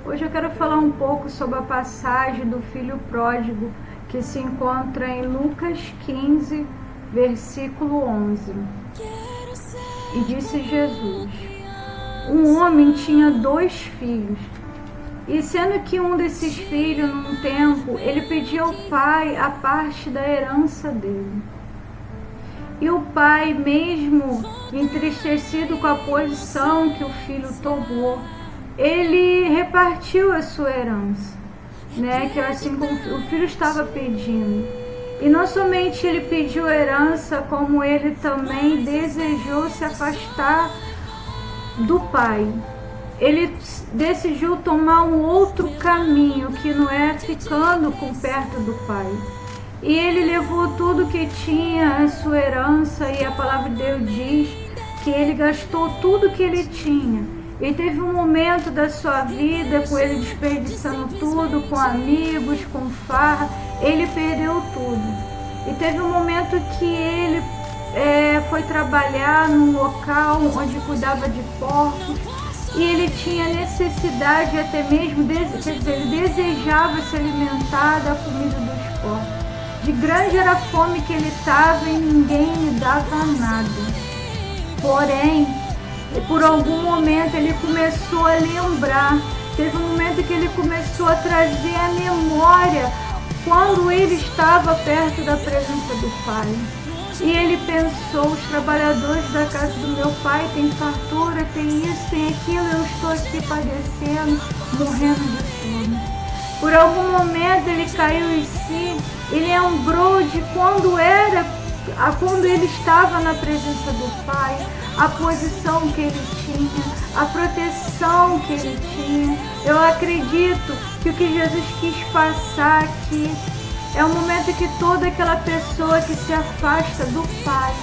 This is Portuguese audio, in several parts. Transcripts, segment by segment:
Hoje eu quero falar um pouco sobre a passagem do filho pródigo que se encontra em Lucas 15, versículo 11. E disse Jesus: um homem tinha 2 filhos, e sendo que um desses filhos, num tempo, ele pediu ao pai a parte da herança dele. E o pai, mesmo entristecido com a posição que o filho tomou, ele repartiu a sua herança, que assim como o filho estava pedindo. E não somente ele pediu a herança, como ele também desejou se afastar do pai. Ele decidiu tomar um outro caminho, que não é ficando perto do pai. E ele levou tudo que tinha, a sua herança, e a palavra de Deus diz que ele gastou tudo que ele tinha. E teve um momento da sua vida com ele desperdiçando tudo, com amigos, com farra, ele perdeu tudo. E teve um momento que ele foi trabalhar num local onde cuidava de porcos, e ele tinha necessidade, até mesmo, ele desejava se alimentar da comida dos porcos. De grande era a fome que ele estava e ninguém lhe dava nada. Porém, por algum momento ele começou a lembrar, teve um momento que ele começou a trazer à memória quando ele estava perto da presença do Pai. E ele pensou: os trabalhadores da casa do meu pai têm fartura, tem isso, tem aquilo, eu estou aqui padecendo, morrendo de fome. Por algum momento ele caiu em si e lembrou de quando ele estava na presença do Pai, a posição que ele tinha, a proteção que ele tinha. Eu acredito que o que Jesus quis passar aqui é o momento que toda aquela pessoa que se afasta do Pai,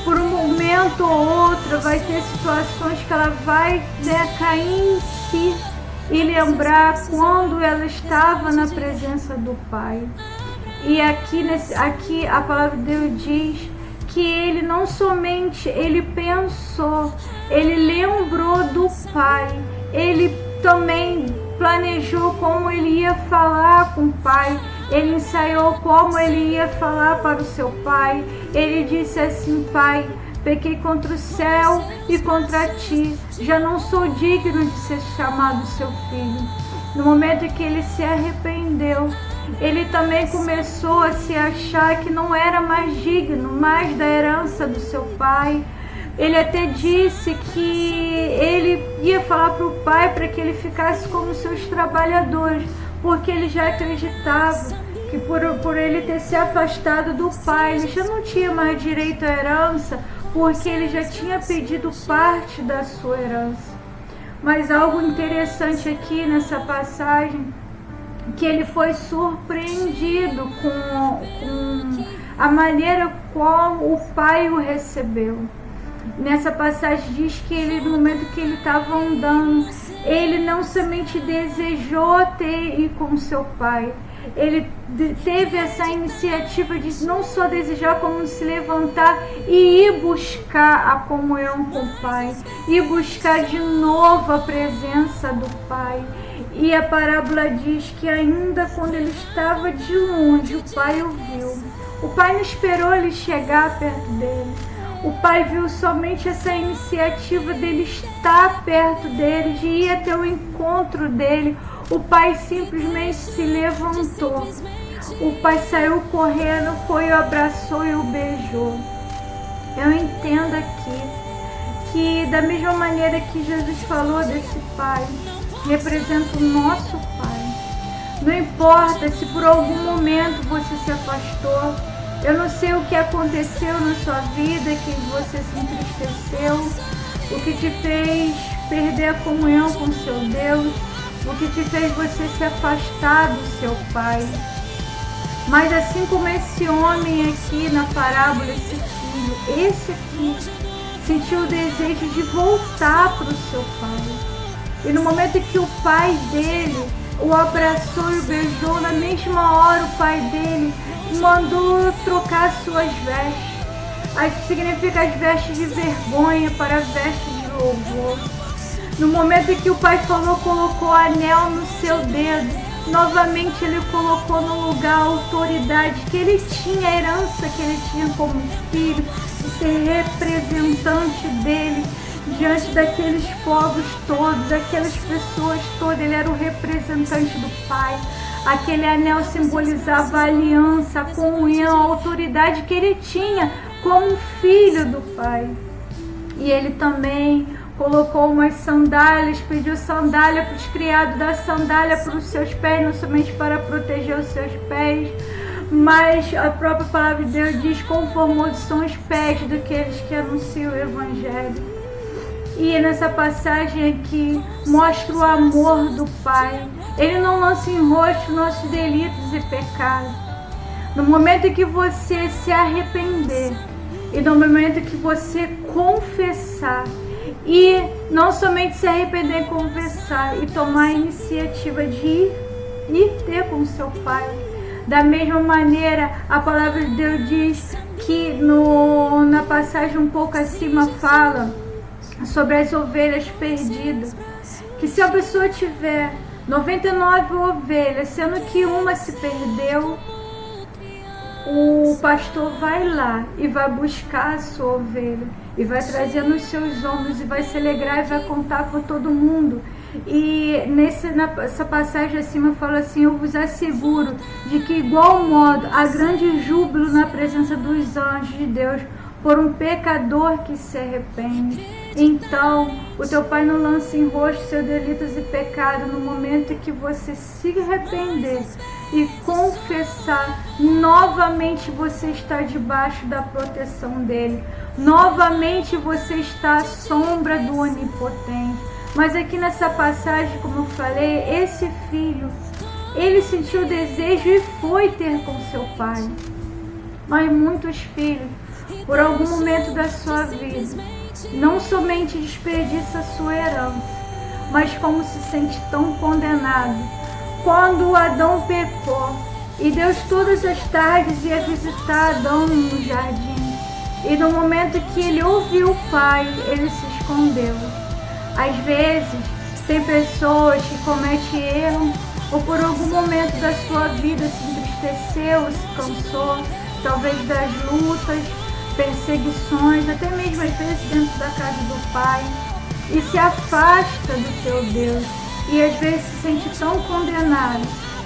por um momento ou outro, vai ter situações que ela vai cair em si e lembrar quando ela estava na presença do Pai. E aqui a palavra de Deus diz que ele não somente ele pensou, ele lembrou do Pai, ele também planejou como ele ia falar com o Pai, ele ensaiou como ele ia falar para o seu Pai. Ele disse assim: Pai, pequei contra o céu e contra ti, já não sou digno de ser chamado seu filho. No momento em que ele se arrependeu, ele também começou a se achar que não era mais digno mais da herança do seu pai. Ele até disse que ele ia falar para o pai para que ele ficasse como seus trabalhadores, porque ele já acreditava que por ele ter se afastado do pai, ele já não tinha mais direito à herança, porque ele já tinha pedido parte da sua herança. Mas algo interessante aqui nessa passagem, que ele foi surpreendido com a maneira como o pai o recebeu. Nessa passagem diz que ele, no momento que ele estava andando, ele não somente desejou ir com seu pai, ele teve essa iniciativa de não só desejar, como se levantar e ir buscar a comunhão com o Pai, ir buscar de novo a presença do Pai. E a parábola diz que ainda quando ele estava de longe, o Pai o viu. O Pai não esperou ele chegar perto dele. O Pai viu somente essa iniciativa dele estar perto dele, de ir até o encontro dele. O Pai simplesmente se levantou. O Pai saiu correndo, foi, o abraçou e o beijou. Eu entendo aqui que da mesma maneira que Jesus falou desse Pai, representa o nosso Pai. Não importa se por algum momento você se afastou, eu não sei o que aconteceu na sua vida, que você se entristeceu, o que te fez perder a comunhão com seu Deus, o que te fez você se afastar do seu Pai. Mas assim como esse homem aqui na parábola, esse filho, esse aqui sentiu o desejo de voltar para o seu pai. E no momento que o pai dele o abraçou e o beijou, na mesma hora o pai dele mandou trocar suas vestes. Significa as vestes de vergonha para as vestes de louvor. No momento em que o pai falou, colocou o anel no seu dedo, novamente ele colocou no lugar a autoridade que ele tinha, a herança que ele tinha como filho, de ser representante dele diante daqueles povos todos, daquelas pessoas todas. Ele era o representante do pai. Aquele anel simbolizava a aliança, a comunhão, a autoridade que ele tinha como filho do pai. E ele também colocou umas sandálias, pediu sandália para os criados, dar sandália para os seus pés, não somente para proteger os seus pés, mas a própria palavra de Deus diz: quão formosos são os pés daqueles que anunciam o Evangelho. E nessa passagem aqui mostra o amor do Pai. Ele não lança em rosto nossos delitos e pecados. No momento em que você se arrepender e no momento em que você confessar, e não somente se arrepender e confessar, e tomar a iniciativa de ir ter com seu Pai. Da mesma maneira, a palavra de Deus diz que na passagem um pouco acima fala sobre as ovelhas perdidas. Que se a pessoa tiver 99 ovelhas, sendo que uma se perdeu, o pastor vai lá e vai buscar a sua ovelha e vai trazer nos seus ombros e vai se alegrar e vai contar para todo mundo. E nessa passagem acima fala assim: eu vos asseguro de que igual modo há grande júbilo na presença dos anjos de Deus por um pecador que se arrepende. Então, o teu Pai não lança em rosto seus delitos e pecados. No momento em que você se arrepender e confessar, novamente você está debaixo da proteção dele. Novamente você está à sombra do Onipotente. Mas aqui nessa passagem, como eu falei, esse filho, ele sentiu o desejo e foi ter com seu pai. Mas muitos filhos, por algum momento da sua vida, não somente desperdiça a sua herança, mas como se sente tão condenado. Quando Adão pecou e Deus todas as tardes ia visitar Adão no jardim, e no momento que ele ouviu o pai, ele se escondeu. Às vezes tem pessoas que cometem erro, ou por algum momento da sua vida se entristeceu, se cansou, talvez das lutas, perseguições, até mesmo às vezes dentro da casa do pai, e se afasta do teu Deus, e às vezes se sente tão condenado,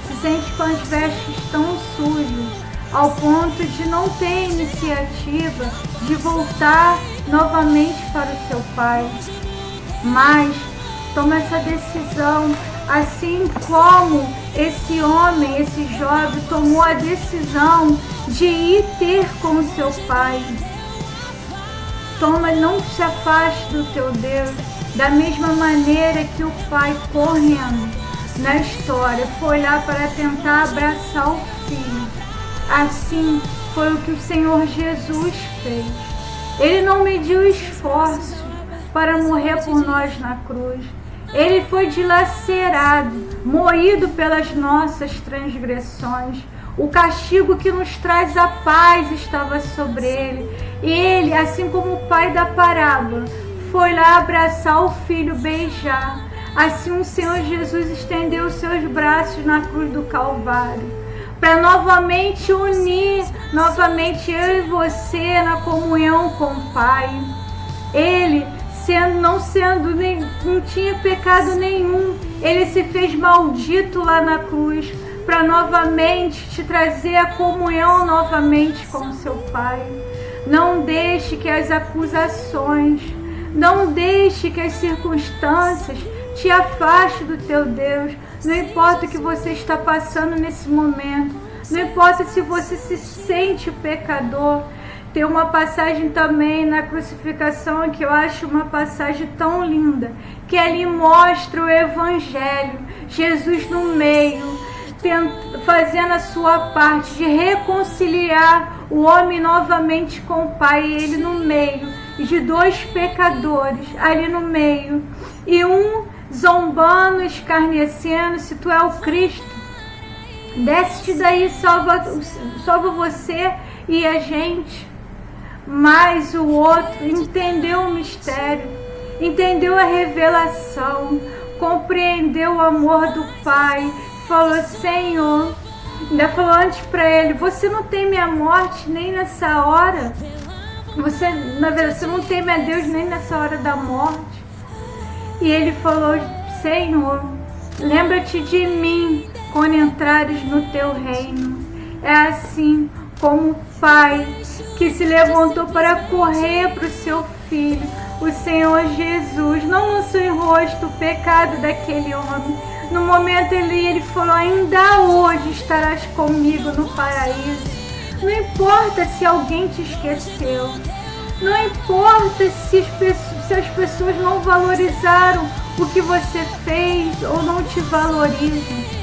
se sente com as vestes tão sujas, ao ponto de não ter iniciativa de voltar novamente para o seu pai. Mas toma essa decisão, assim como esse homem, esse jovem tomou a decisão de ir ter com o seu pai. Não se afaste do teu Deus, da mesma maneira que o pai, correndo na história, foi lá para tentar abraçar o filho. Assim foi o que o Senhor Jesus fez. Ele não mediu esforço para morrer por nós na cruz. Ele foi dilacerado, moído pelas nossas transgressões. O castigo que nos traz a paz estava sobre ele. Ele, assim como o pai da parábola, foi lá abraçar o filho, beijar. Assim o Senhor Jesus estendeu os seus braços na cruz do Calvário, para novamente unir, novamente eu e você na comunhão com o Pai. Ele, não tinha pecado nenhum, ele se fez maldito lá na cruz, para novamente te trazer a comunhão novamente com o seu Pai. Não deixe que as acusações, não deixe que as circunstâncias te afaste do teu Deus. Não importa o que você está passando nesse momento, não importa se você se sente pecador. Tem uma passagem também na crucificação que eu acho uma passagem tão linda, que ali mostra o Evangelho, Jesus no meio, fazendo a sua parte de reconciliar o homem novamente com o Pai, ele no meio de dois pecadores ali no meio, e um zombando, escarnecendo: se tu é o Cristo, desce daí, salva você e a gente. Mas o outro entendeu o mistério entendeu a revelação, compreendeu o amor do Pai, falou: Senhor, ainda falou antes para ele: você não teme a morte nem nessa hora? Você, na verdade, você não teme a Deus nem nessa hora da morte? E ele falou: Senhor, lembra-te de mim quando entrares no teu reino. É assim como o Pai que se levantou para correr para o seu Filho, o Senhor Jesus, não lançou em rosto o pecado daquele homem. No momento ele falou: ainda hoje estarás comigo no paraíso. Não importa se alguém te esqueceu, não importa se as pessoas não valorizaram o que você fez ou não te valorizam.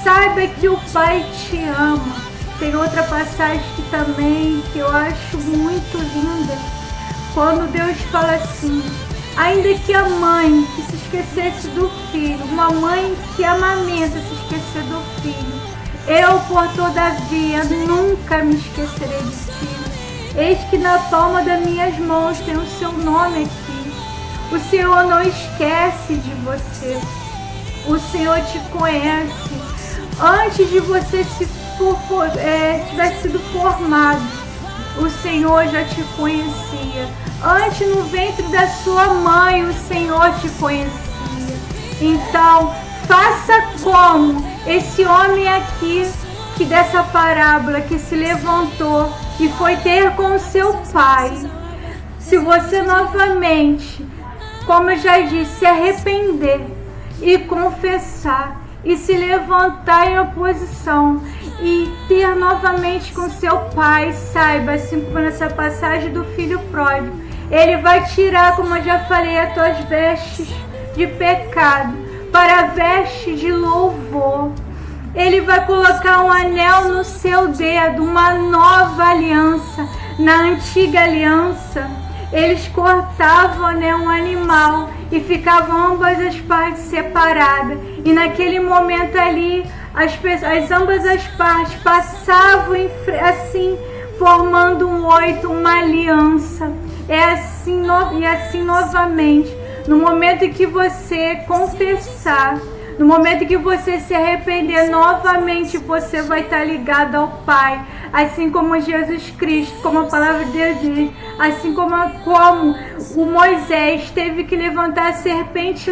Saiba que o Pai te ama. Tem outra passagem que eu acho muito linda, quando Deus fala assim: ainda que a mãe que se esquecesse do filho, uma mãe que amamenta se esquecer do filho, eu, por todavia, nunca me esquecerei de ti. Eis que na palma das minhas mãos tem o seu nome aqui. O Senhor não esquece de você. O Senhor te conhece. Antes de você tivesse sido formado, o Senhor já te conhecia. Antes, no ventre da sua mãe, o Senhor te conhecia. Então, faça como esse homem aqui, que dessa parábola, que se levantou e foi ter com o seu pai. Se você novamente, como eu já disse, se arrepender e confessar e se levantar em oposição e ter novamente com seu pai, saiba, assim como nessa passagem do filho pródigo, ele vai tirar, como eu já falei, as tuas vestes de pecado para vestes de louvor. Ele vai colocar um anel no seu dedo, uma nova aliança. Na antiga aliança, eles cortavam, um animal e ficavam ambas as partes separadas. E naquele momento ali, ambas as partes passavam assim, formando um oito, uma aliança. E assim novamente, no momento em que você confessar, no momento em que você se arrepender, novamente você vai estar ligado ao Pai. Assim como Jesus Cristo, como a palavra de Deus diz, assim como o Moisés teve que levantar a serpente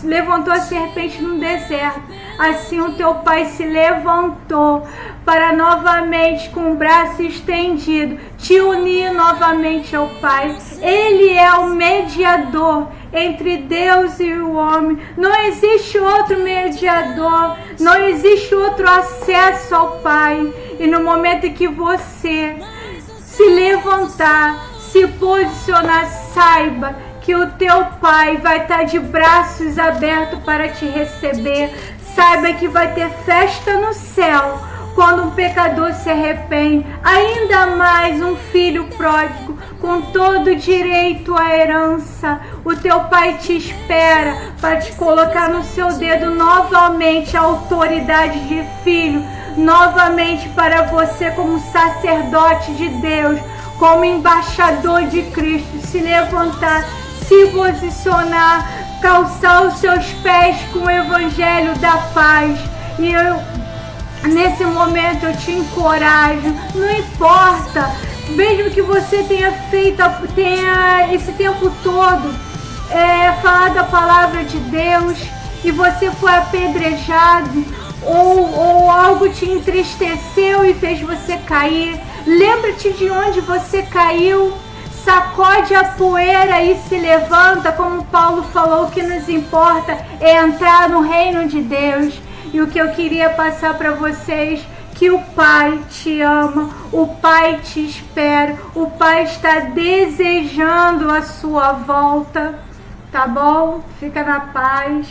levantou a serpente no deserto, assim o teu Pai se levantou para novamente, com o braço estendido, te unir novamente ao Pai. Ele é o mediador entre Deus e o homem. Não existe outro mediador, não existe outro acesso ao Pai. E no momento em que você se levantar, se posicionar, saiba que o teu Pai vai estar de braços abertos para te receber. Saiba que vai ter festa no céu quando um pecador se arrepende. Ainda mais um filho pródigo, com todo direito à herança. O teu Pai te espera para te colocar no seu dedo novamente a autoridade de filho, novamente para você, como sacerdote de Deus, como embaixador de Cristo, se levantar, se posicionar, calçar os seus pés com o evangelho da paz. E nesse momento eu te encorajo, não importa, mesmo que você tenha esse tempo todo falado a palavra de Deus e você foi apedrejado, ou algo te entristeceu e fez você cair, lembra-te de onde você caiu, sacode a poeira e se levanta. Como Paulo falou, o que nos importa é entrar no reino de Deus. E o que eu queria passar para vocês, que o Pai te ama, o Pai te espera, o Pai está desejando a sua volta, tá bom? Fica na paz.